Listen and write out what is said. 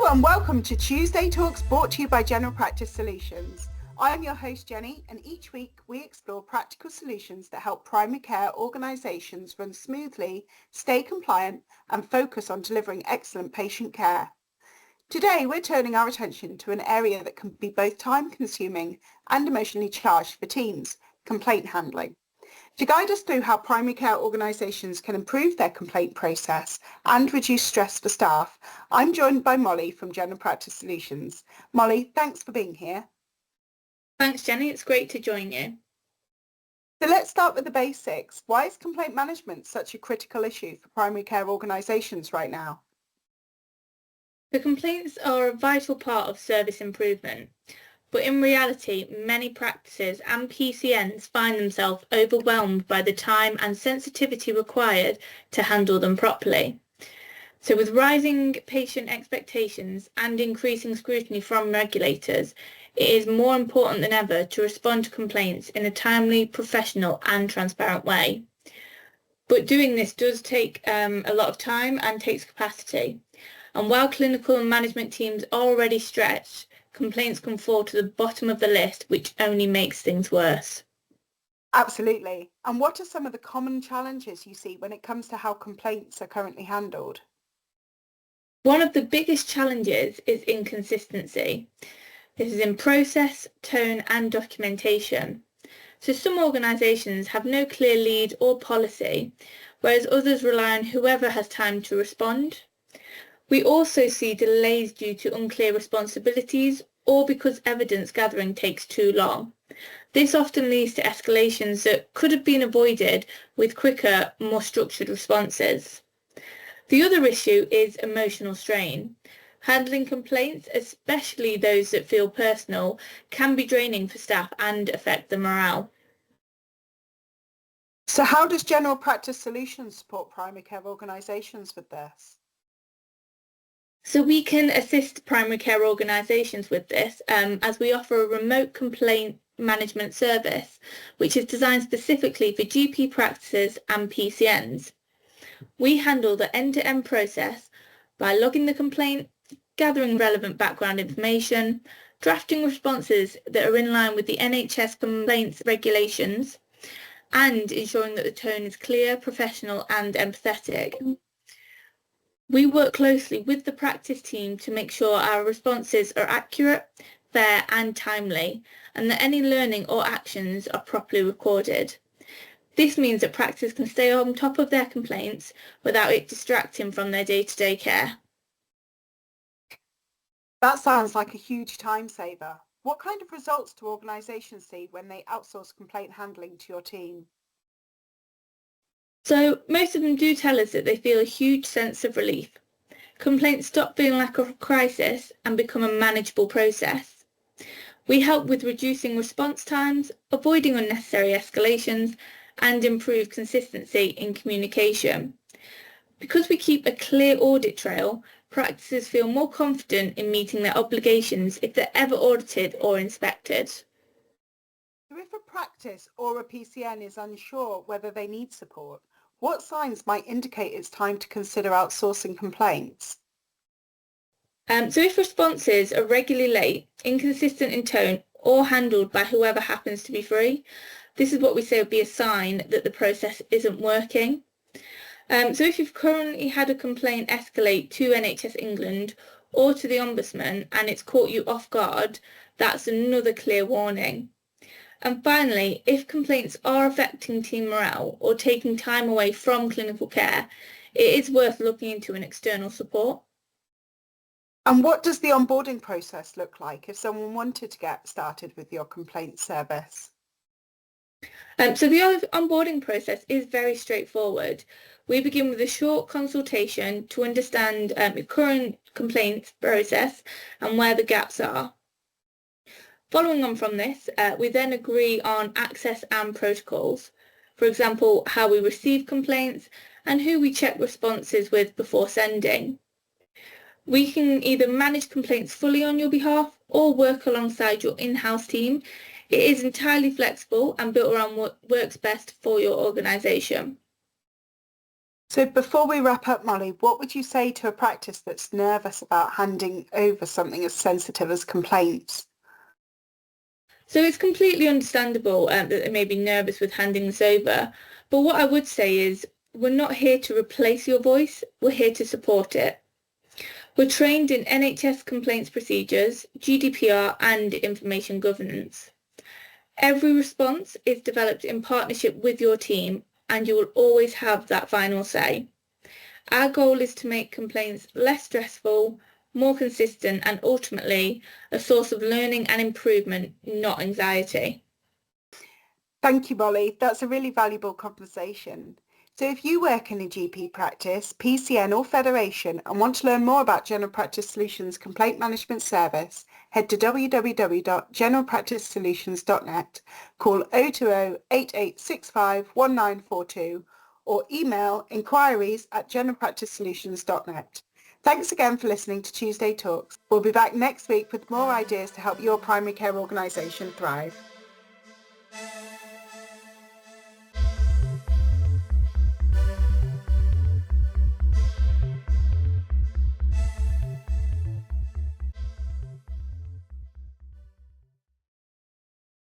and welcome to Tuesday Talks, brought to you by General Practice Solutions. I'm your host Jenny, and each week we explore practical solutions that help primary care organisations run smoothly, stay compliant and focus on delivering excellent patient care. Today we're turning our attention to an area that can be both time-consuming and emotionally charged for teams: complaint handling. To guide us through how primary care organisations can improve their complaint process and reduce stress for staff, I'm joined by Molly from General Practice Solutions. Molly, thanks for being here. Thanks, Jenny. It's great to join you. So let's start with the basics. Why is complaint management such a critical issue for primary care organisations right now? The complaints are a vital part of service improvement. But in reality, many practices and PCNs find themselves overwhelmed by the time and sensitivity required to handle them properly. So with rising patient expectations and increasing scrutiny from regulators, it is more important than ever to respond to complaints in a timely, professional and transparent way. But doing this does take a lot of time and takes capacity. And while clinical and management teams are already stretched, complaints can fall to the bottom of the list, which only makes things worse. Absolutely. And what are some of the common challenges you see when it comes to how complaints are currently handled? One of the biggest challenges is inconsistency. This is in process, tone and documentation. So some organisations have no clear lead or policy, whereas others rely on whoever has time to respond. We also see delays due to unclear responsibilities or because evidence gathering takes too long. This often leads to escalations that could have been avoided with quicker, more structured responses. The other issue is emotional strain. Handling complaints, especially those that feel personal, can be draining for staff and affect the morale. So how does General Practice Solutions support primary care organisations with this? So we can assist primary care organisations with this as we offer a remote complaint management service, which is designed specifically for GP practices and PCNs. We handle the end-to-end process by logging the complaint, gathering relevant background information, drafting responses that are in line with the NHS complaints regulations, and ensuring that the tone is clear, professional and empathetic. We work closely with the practice team to make sure our responses are accurate, fair and timely, and that any learning or actions are properly recorded. This means that practice can stay on top of their complaints without it distracting from their day-to-day care. That sounds like a huge time saver. What kind of results do organisations see when they outsource complaint handling to your team? So most of them do tell us that they feel a huge sense of relief. Complaints stop feeling like a crisis and become a manageable process. We help with reducing response times, avoiding unnecessary escalations, and improve consistency in communication. Because we keep a clear audit trail, practices feel more confident in meeting their obligations if they're ever audited or inspected. So if a practice or a PCN is unsure whether they need support, what signs might indicate it's time to consider outsourcing complaints? So if responses are regularly late, inconsistent in tone, or handled by whoever happens to be free, this is what we say would be a sign that the process isn't working. So if you've currently had a complaint escalate to NHS England or to the Ombudsman and it's caught you off guard, that's another clear warning. And finally, if complaints are affecting team morale or taking time away from clinical care, it is worth looking into an external support. And what does the onboarding process look like if someone wanted to get started with your complaint service? So the onboarding process is very straightforward. We begin with a short consultation to understand your current complaints process and where the gaps are. Following on from this, we then agree on access and protocols. For example, how we receive complaints and who we check responses with before sending. We can either manage complaints fully on your behalf or work alongside your in-house team. It is entirely flexible and built around what works best for your organisation. So before we wrap up, Molly, what would you say to a practice that's nervous about handing over something as sensitive as complaints? So it's completely understandable that they may be nervous with handing this over, but what I would say is we're not here to replace your voice, we're here to support it. We're trained in NHS complaints procedures, GDPR and information governance. Every response is developed in partnership with your team and you will always have that final say. Our goal is to make complaints less stressful, more consistent and ultimately a source of learning and improvement, not anxiety. Thank you, Molly. That's a really valuable conversation. So if you work in a GP practice, PCN or federation and want to learn more about General Practice Solutions Complaint Management Service, head to www.generalpracticesolutions.net, call 020 8865 1942 or email inquiries@generalpracticesolutions.net. Thanks again for listening to Tuesday Talks. We'll be back next week with more ideas to help your primary care organisation thrive.